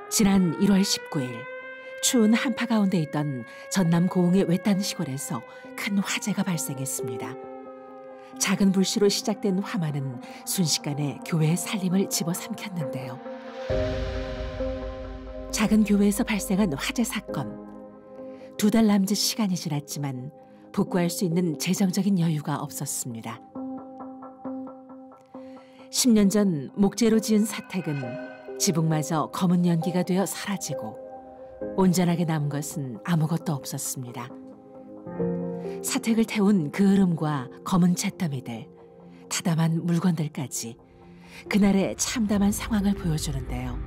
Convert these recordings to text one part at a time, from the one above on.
지난 1월 19일 추운 한파 가운데 있던 전남 고흥의 외딴 시골에서 큰 화재가 발생했습니다. 작은 불씨로 시작된 화만은 순식간에 교회의 살림을 집어삼켰는데요. 작은 교회에서 발생한 화재 사건. 2달 남짓 시간이 지났지만 복구할 수 있는 재정적인 여유가 없었습니다. 10년 전 목재로 지은 사택은 지붕마저 검은 연기가 되어 사라지고 온전하게 남은 것은 아무것도 없었습니다. 사택을 태운 그 흐름과 검은 잿더미들, 다담한 물건들까지 그날의 참담한 상황을 보여주는데요.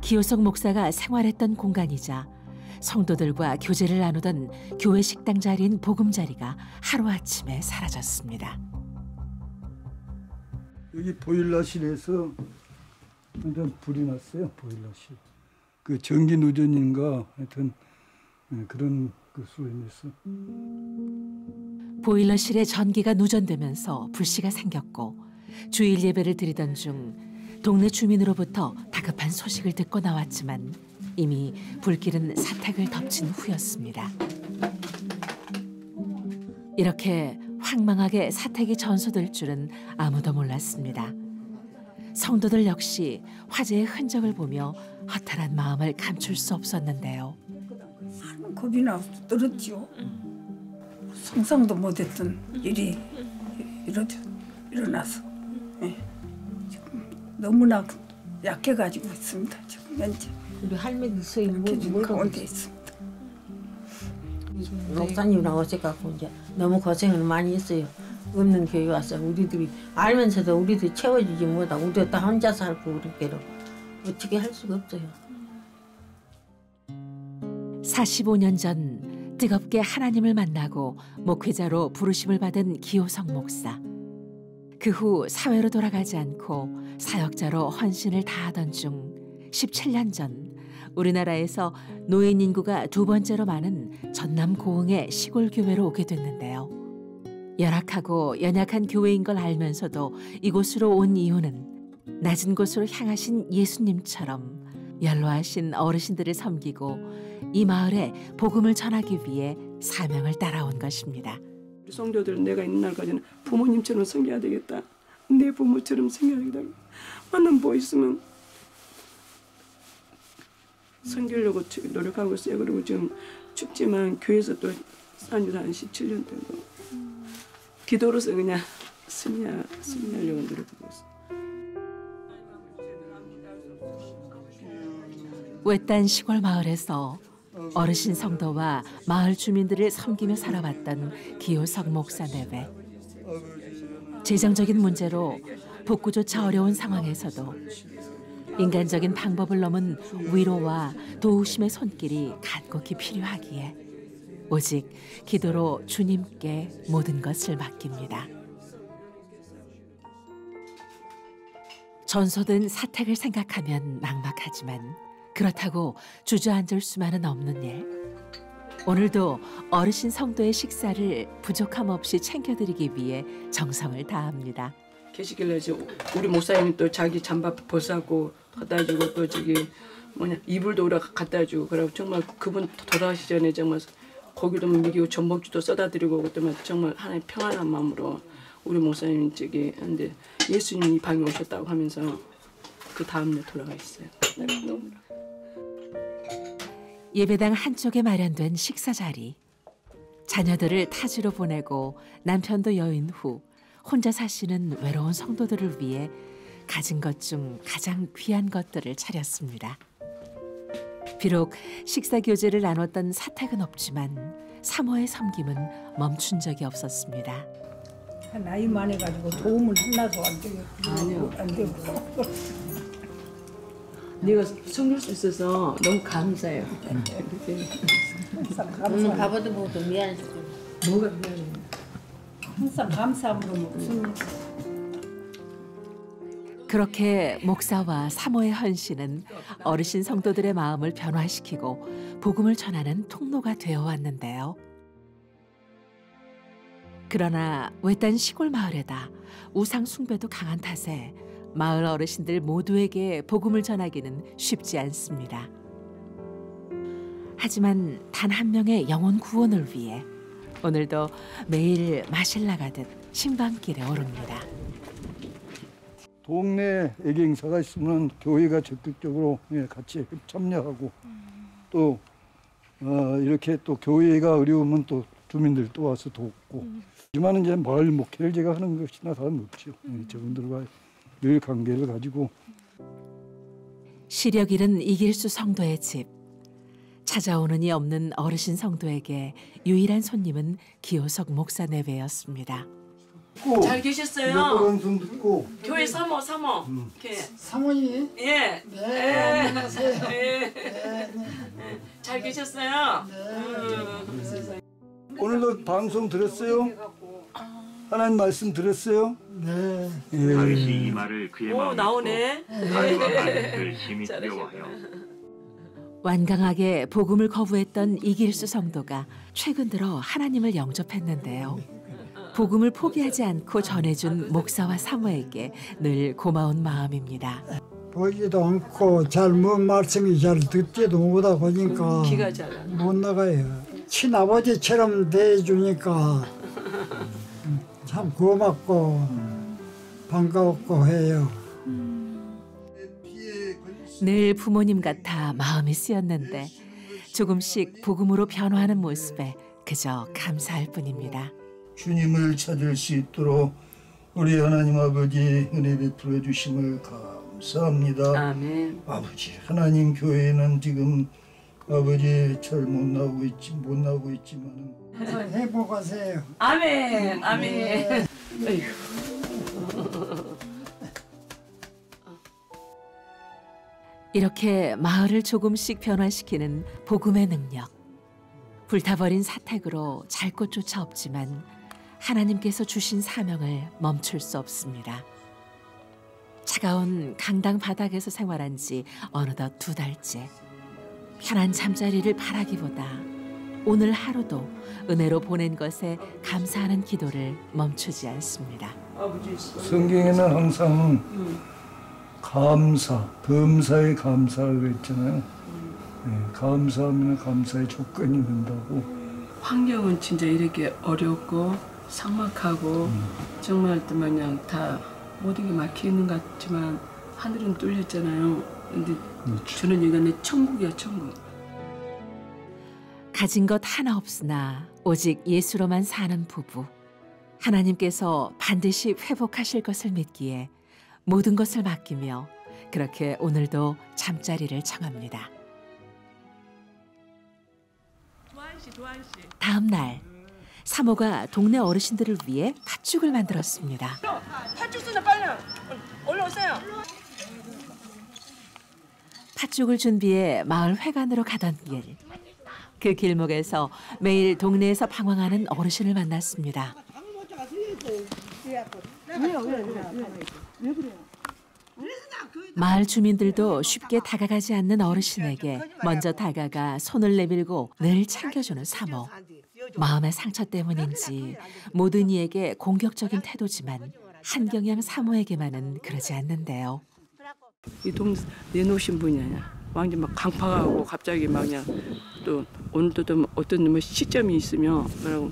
기호석 목사가 생활했던 공간이자 성도들과 교제를 나누던 교회 식당 자리인 보금자리가 하루아침에 사라졌습니다. 여기 보일러실에서 완전 불이 났어요. 보일러실. 그 전기 누전인가 하여튼 그런 것으로 인해서. 보일러실에 전기가 누전되면서 불씨가 생겼고 주일 예배를 드리던 중 동네 주민으로부터 다급한 소식을 듣고 나왔지만 이미 불길은 사택을 덮친 후였습니다. 이렇게 황망하게 사택이 전소될 줄은 아무도 몰랐습니다. 성도들 역시 화재의 흔적을 보며 허탈한 마음을 감출 수 없었는데요. 겁이 나서 떨었지요. 상상도 못했던 일이 일어나서 지금 너무나 약해가지고 있습니다. 지금 현재 우리 할머니 서희 뭘 가운데 있습니다. 목사님이랑 어제갖고 이제 너무 고생을 많이 했어요. 없는 교회 와서 우리들이 알면서도 우리들이 채워주지 못하고 우리가 다 혼자 살고 우리께로 어떻게 할 수가 없어요. 45년 전 뜨겁게 하나님을 만나고 목회자로 부르심을 받은 기호석 목사. 그 후 사회로 돌아가지 않고 사역자로 헌신을 다하던 중 17년 전 우리나라에서 노인 인구가 2번째로 많은 전남 고흥의 시골 교회로 오게 됐는데요. 열악하고 연약한 교회인 걸 알면서도 이곳으로 온 이유는 낮은 곳으로 향하신 예수님처럼 연로하신 어르신들을 섬기고 이 마을에 복음을 전하기 위해 사명을 따라온 것입니다. 우리 성도들은 내가 있는 날까지는 부모님처럼 섬겨야 되겠다. 내 부모처럼 섬겨야 되겠다. 만난 뭐 있으면 섬기려고 노력하고 있어요. 그리고 지금 춥지만 교회에서 또 산 지도 한 17년 되고 기도로서 그냥 승리하려고 노력하고 있어요. 외딴 시골 마을에서 어르신 성도와 마을 주민들을 섬기며 살아왔던 기호석 목사 내외. 재정적인 문제로 복구조차 어려운 상황에서도 인간적인 방법을 넘은 위로와 도우심의 손길이 간곡히 필요하기에 오직 기도로 주님께 모든 것을 맡깁니다. 전소된 사택을 생각하면 막막하지만 그렇다고 주저앉을 수만은 없는 일. 오늘도 어르신 성도의 식사를 부족함 없이 챙겨드리기 위해 정성을 다합니다. 계시길래 우리 목사님이 또 자기 잠바 벗하고 갖다 주고 또 이불도 오라 갖다 주고 그러고 정말 그분 돌아가시 전에 정말 고기도 먹이고 전복주도 써다 드리고 그때만 정말 하나님 평안한 마음으로 우리 목사님이 근데 예수님이 이 방에 오셨다고 하면서 그 다음날 돌아가셨어요. 예배당 한쪽에 마련된 식사 자리. 자녀들을 타지로 보내고 남편도 여인 후 혼자 사시는 외로운 성도들을 위해 가진 것 중 가장 귀한 것들을 차렸습니다. 비록 식사 교제를 나눴던 사택은 없지만 사모의 섬김은 멈춘 적이 없었습니다. 나이 많아가지고 도움을 하나도 안 돼요. 아니요. 안 되고. 내가 섬길 수 있어서 너무 감사해요. 항상 오늘 감사. 가봐도 보고 미안해 죽고. 뭐가 미안해. 항상 감사함으로 먹습니다. 그렇게 목사와 사모의 헌신은 어르신 성도들의 마음을 변화시키고 복음을 전하는 통로가 되어 왔는데요. 그러나 외딴 시골 마을에다 우상 숭배도 강한 탓에 마을 어르신들 모두에게 복음을 전하기는 쉽지 않습니다. 하지만 단 한 명의 영혼 구원을 위해 오늘도 매일 마실 나가듯 신방길에 오릅니다. 동네 애경사가 있으면 교회가 적극적으로 같이 참여하고 또 이렇게 또 교회가 어려우면 또 주민들 또 와서 돕고 하지만 이제 마을 목회를 제가 하는 것이나 다름없죠. 저분들과 늘 관계를 가지고 시력 잃은 이길수 성도의 집. 찾아오는 이 없는 어르신 성도에게 유일한 손님은 기호석 목사 내외였습니다. 잘 계셨어요? 몇번 듣고 교회 사모. 이렇게. 사모님? 예. 네, 안녕하세요. 예. 네. 잘 계셨어요? 오늘도 방송 들었어요? 하나님 말씀 들었어요? 네. 다윗이 이 말을 그의 마음에 나오네. 다윗과 하나님을 심히 두려워하여 완강하게 복음을 거부했던 이길수 성도가 최근 들어 하나님을 영접했는데요. 복음을 포기하지 않고 전해준 목사와 사모에게 늘 고마운 마음입니다. 보지도 않고 잘 뭐 말씀이 잘 듣지도 못하고 보니까 기가 잘 나. 못 나가요. 친아버지처럼 대해주니까 참 고맙고 반가웠고 해요. 늘 부모님 같아 마음이 쓰였는데 조금씩 복음으로 변화하는 모습에 그저 감사할 뿐입니다. 주님을 찾을 수 있도록 우리 하나님 아버지 은혜 베풀어 주심을 감사합니다. 아멘. 아버지 하나님 교회는 지금 아버지 잘 못 나오고 있지만 행복하세요. 아멘. 아멘. 이렇게 마을을 조금씩 변화시키는 복음의 능력. 불타버린 사택으로 잘 곳조차 없지만 하나님께서 주신 사명을 멈출 수 없습니다. 차가운 강당 바닥에서 생활한 지 어느덧 2달째. 편한 잠자리를 바라기보다 오늘 하루도 은혜로 보낸 것에 감사하는 기도를 멈추지 않습니다. 성경에는 항상 감사, 범사에 감사라고 했잖아요. 감사하면 감사의 조건이 된다고. 환경은 진짜 이렇게 어렵고 삭막하고 정말 마냥 다 모든 게 막히는 것 같지만 하늘은 뚫렸잖아요. 근데 저는 여기가 내 천국이야, 천국. 가진 것 하나 없으나 오직 예수로만 사는 부부. 하나님께서 반드시 회복하실 것을 믿기에 모든 것을 맡기며 그렇게 오늘도 잠자리를 청합니다. 다음 날 사모가 동네 어르신들을 위해 팥죽을 만들었습니다. 팥죽 쓰나 빨리 올라오세요. 팥죽을 준비해 마을 회관으로 가던 길. 그 길목에서 매일 동네에서 방황하는 어르신을 만났습니다. 마을 주민들도 쉽게 다가가지 않는 어르신에게 먼저 다가가 손을 내밀고 늘 챙겨주는 사모. 마음의 상처 때문인지 모든 이에게 공격적인 태도지만 한경양 사모에게만은 그러지 않는데요. 이 동 내놓으신 분이 아니야. 완전 막 강파하고 갑자기 막 그냥 또 오늘도 또 어떤 뭐 시점이 있으면 뭐라고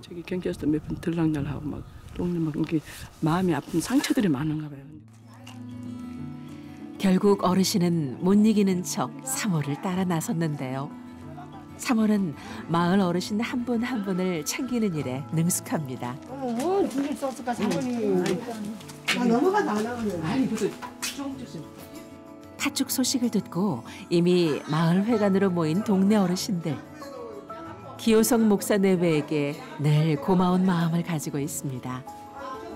저기 경찰서 몇 번 들락날하고 막 동네 막 이렇게 마음이 아픈 상처들이 많은가 봐요. 결국 어르신은 못 이기는 척 사모를 따라 나섰는데요. 사모는 마을 어르신 한 분 한 분을 챙기는 일에 능숙합니다. 죽일 수 없을까 사모님. 넘어가도 안 하거든요. 아니 그래도 좀 주세요. 팥죽 소식을 듣고 이미 마을 회관으로 모인 동네 어르신들. 기호석 목사 내외에게 늘 고마운 마음을 가지고 있습니다.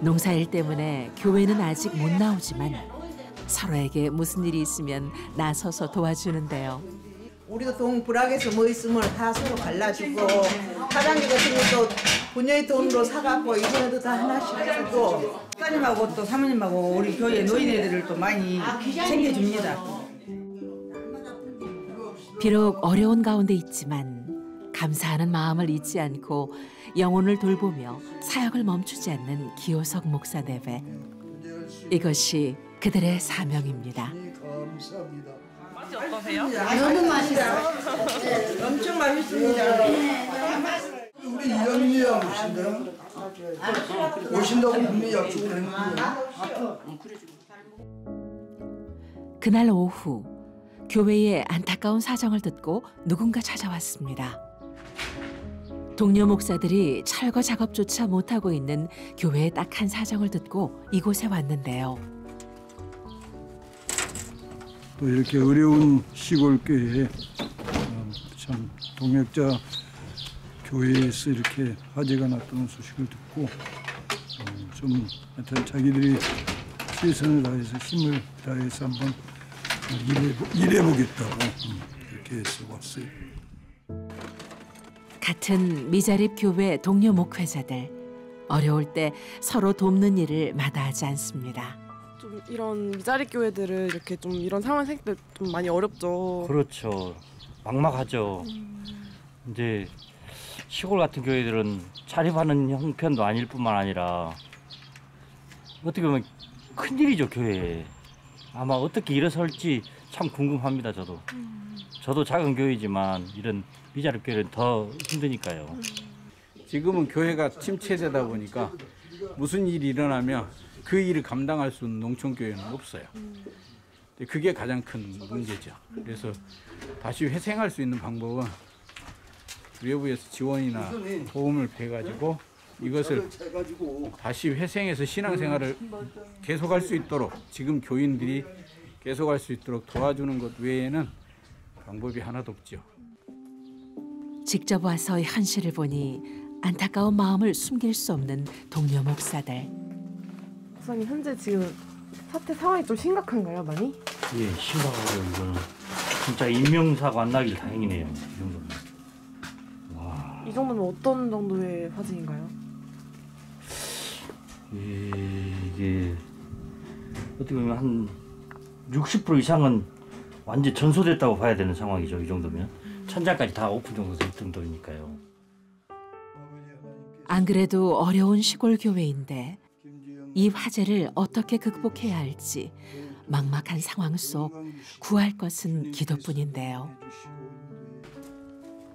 농사일 때문에 교회는 아직 못 나오지만 서로에게 무슨 일이 있으면 나서서 도와주는데요. 우리도 동불락에서 뭐 있으면 다 서로 갈라주고 사장님 같은 것도 분녀의 돈으로 사갖고 이번에도 다 하나씩 주고 사장님하고 또 사모님하고 우리 교회 노인애들을 또 많이 챙겨줍니다. 비록 어려운 가운데 있지만 감사하는 마음을 잊지 않고 영혼을 돌보며 사역을 멈추지 않는 기호석 목사 내외. 이것이 그들의 사명입니다. 감사합니다. 맛이 어떠세요? 너무 맛있어. 네, 엄청 맛있습니다. 우리 이현미 아버지인데 오신다고 분명히 약속을 했는데. 그날 오후 교회의 안타까운 사정을 듣고 누군가 찾아왔습니다. 동료 목사들이 철거 작업조차 못하고 있는 교회의 딱한 사정을 듣고 이곳에 왔는데요. 또 이렇게 어려운 시골 교회에 참 동역자 교회에서 이렇게 화재가 났다는 소식을 듣고 좀 하여튼 자기들이 최선을 다해서 힘을 다해서 한번 일해보겠다고 이렇게 해서 왔어요. 같은 미자립 교회 동료 목회자들, 어려울 때 서로 돕는 일을 마다하지 않습니다. 좀 이런 미자립 교회들은 이렇게 좀 이런 상황 생길 때 좀 많이 어렵죠. 그렇죠. 막막하죠. 이제 시골 같은 교회들은 자립하는 형편도 아닐 뿐만 아니라 어떻게 보면 큰일이죠, 교회에. 아마 어떻게 일어설지 참 궁금합니다, 저도. 저도 작은 교회지만 이런 미자립 교회는 더 힘드니까요. 지금은 교회가 침체되다 보니까 무슨 일이 일어나면 그 일을 감당할 수 있는 농촌교회는 없어요. 그게 가장 큰 문제죠. 그래서 다시 회생할 수 있는 방법은 외부에서 지원이나 도움을 배가지고 이것을 다시 회생해서 신앙생활을 계속할 수 있도록, 지금 교인들이 계속할 수 있도록 도와주는 것 외에는 방법이 하나도 없죠. 직접 와서 현실을 보니 안타까운 마음을 숨길 수 없는 동료 목사들. 목사님 현재 지금 사태 상황이 좀 심각한가요, 많이? 예, 심각하죠. 이거는 진짜 인명사고 안 나길 다행이네요. 이 정도면. 와. 이 정도면 어떤 정도의 화재인가요? 이게 어떻게 보면 한 60% 이상은 완전 전소됐다고 봐야 되는 상황이죠. 이 정도면 천장까지 다 오픈 정도 될 정도니까요. 안 그래도 어려운 시골 교회인데 이 화재를 어떻게 극복해야 할지 막막한 상황 속 구할 것은 기도뿐인데요.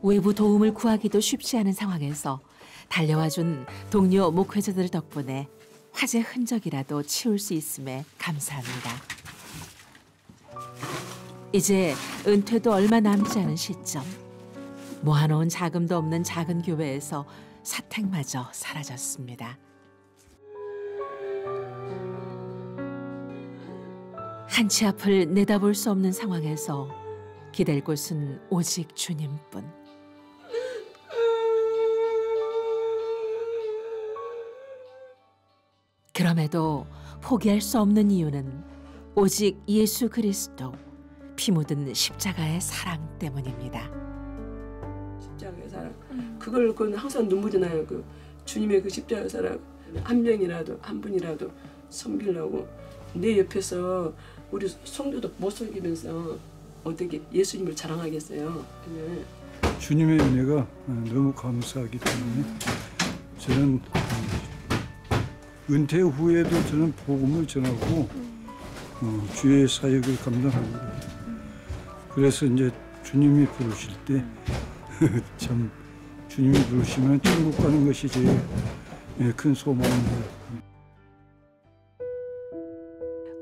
외부 도움을 구하기도 쉽지 않은 상황에서 달려와준 동료 목회자들 덕분에 화재 흔적이라도 치울 수 있음에 감사합니다. 이제 은퇴도 얼마 남지 않은 시점. 모아놓은 자금도 없는 작은 교회에서 사택마저 사라졌습니다. 한치 앞을 내다볼 수 없는 상황에서 기댈 곳은 오직 주님뿐. 그럼에도 포기할 수 없는 이유는 오직 예수 그리스도, 피 묻은 십자가의 사랑 때문입니다. 십자가의 사랑. 그건 항상 눈물이 나요. 그 주님의 그 십자가의 사랑. 한 명이라도, 한 분이라도 섬기려고. 내 옆에서 우리 성도도 못 섬기면서 어떻게 예수님을 자랑하겠어요. 그냥. 주님의 은혜가 너무 감사하기 때문에 저는 은퇴 후에도 저는 복음을 전하고 주의 사역을 감당합니다. 그래서 이제 주님이 부르실 때 참 주님이 부르시면 천국 가는 것이 제일 큰 소망입니다.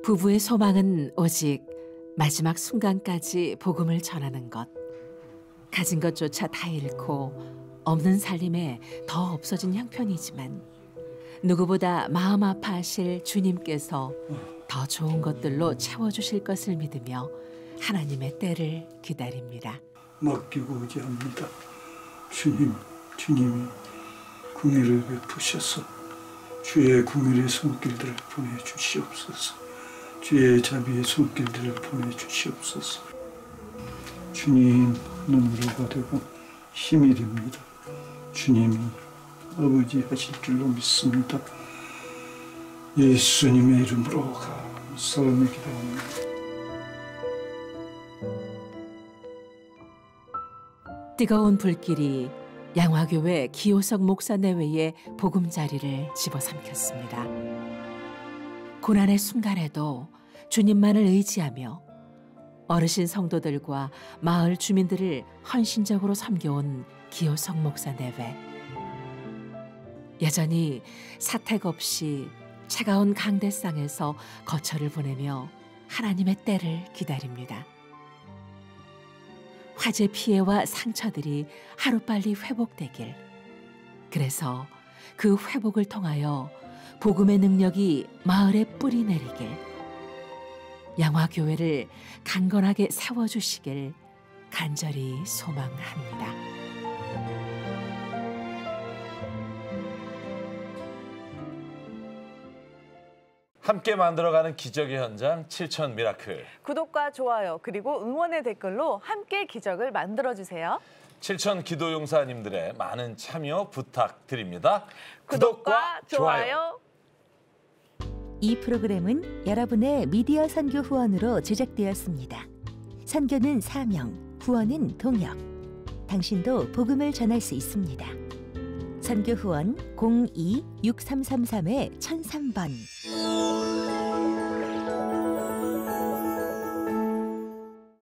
부부의 소망은 오직 마지막 순간까지 복음을 전하는 것. 가진 것조차 다 잃고 없는 살림에 더 없어진 형편이지만 누구보다 마음 아파하실 주님께서 더 좋은 것들로 채워주실 것을 믿으며 하나님의 때를 기다립니다. 맡기고 의지합니다. 주님이 긍휼을 베푸셔서 주의 긍휼의 손길들을 보내주시옵소서. 주의 자비의 손길들을 보내주시옵소서. 주님 눈으로가 되고 힘이 됩니다. 주님이 아버지 하실 줄로 믿습니다. 예수님의 이름으로 감사하며 기도합니다. 뜨거운 불길이 양화교회 기호석 목사 내외의 보금자리를 집어삼켰습니다. 고난의 순간에도 주님만을 의지하며 어르신 성도들과 마을 주민들을 헌신적으로 섬겨온 기호성 목사 내외. 여전히 사택 없이 차가운 강대상에서 거처를 보내며 하나님의 때를 기다립니다. 화재 피해와 상처들이 하루빨리 회복되길, 그래서 그 회복을 통하여 복음의 능력이 마을에 뿌리 내리길, 양화교회를 강건하게 세워주시길 간절히 소망합니다. 함께 만들어가는 기적의 현장 7천 미라클. 구독과 좋아요 그리고 응원의 댓글로 함께 기적을 만들어주세요. 7천 기도용사님들의 많은 참여 부탁드립니다. 구독과 좋아요. 이 프로그램은 여러분의 미디어 선교 후원으로 제작되었습니다. 선교는 사명, 후원은 동역. 당신도 복음을 전할 수 있습니다. 선교 후원 02-6333-1003번.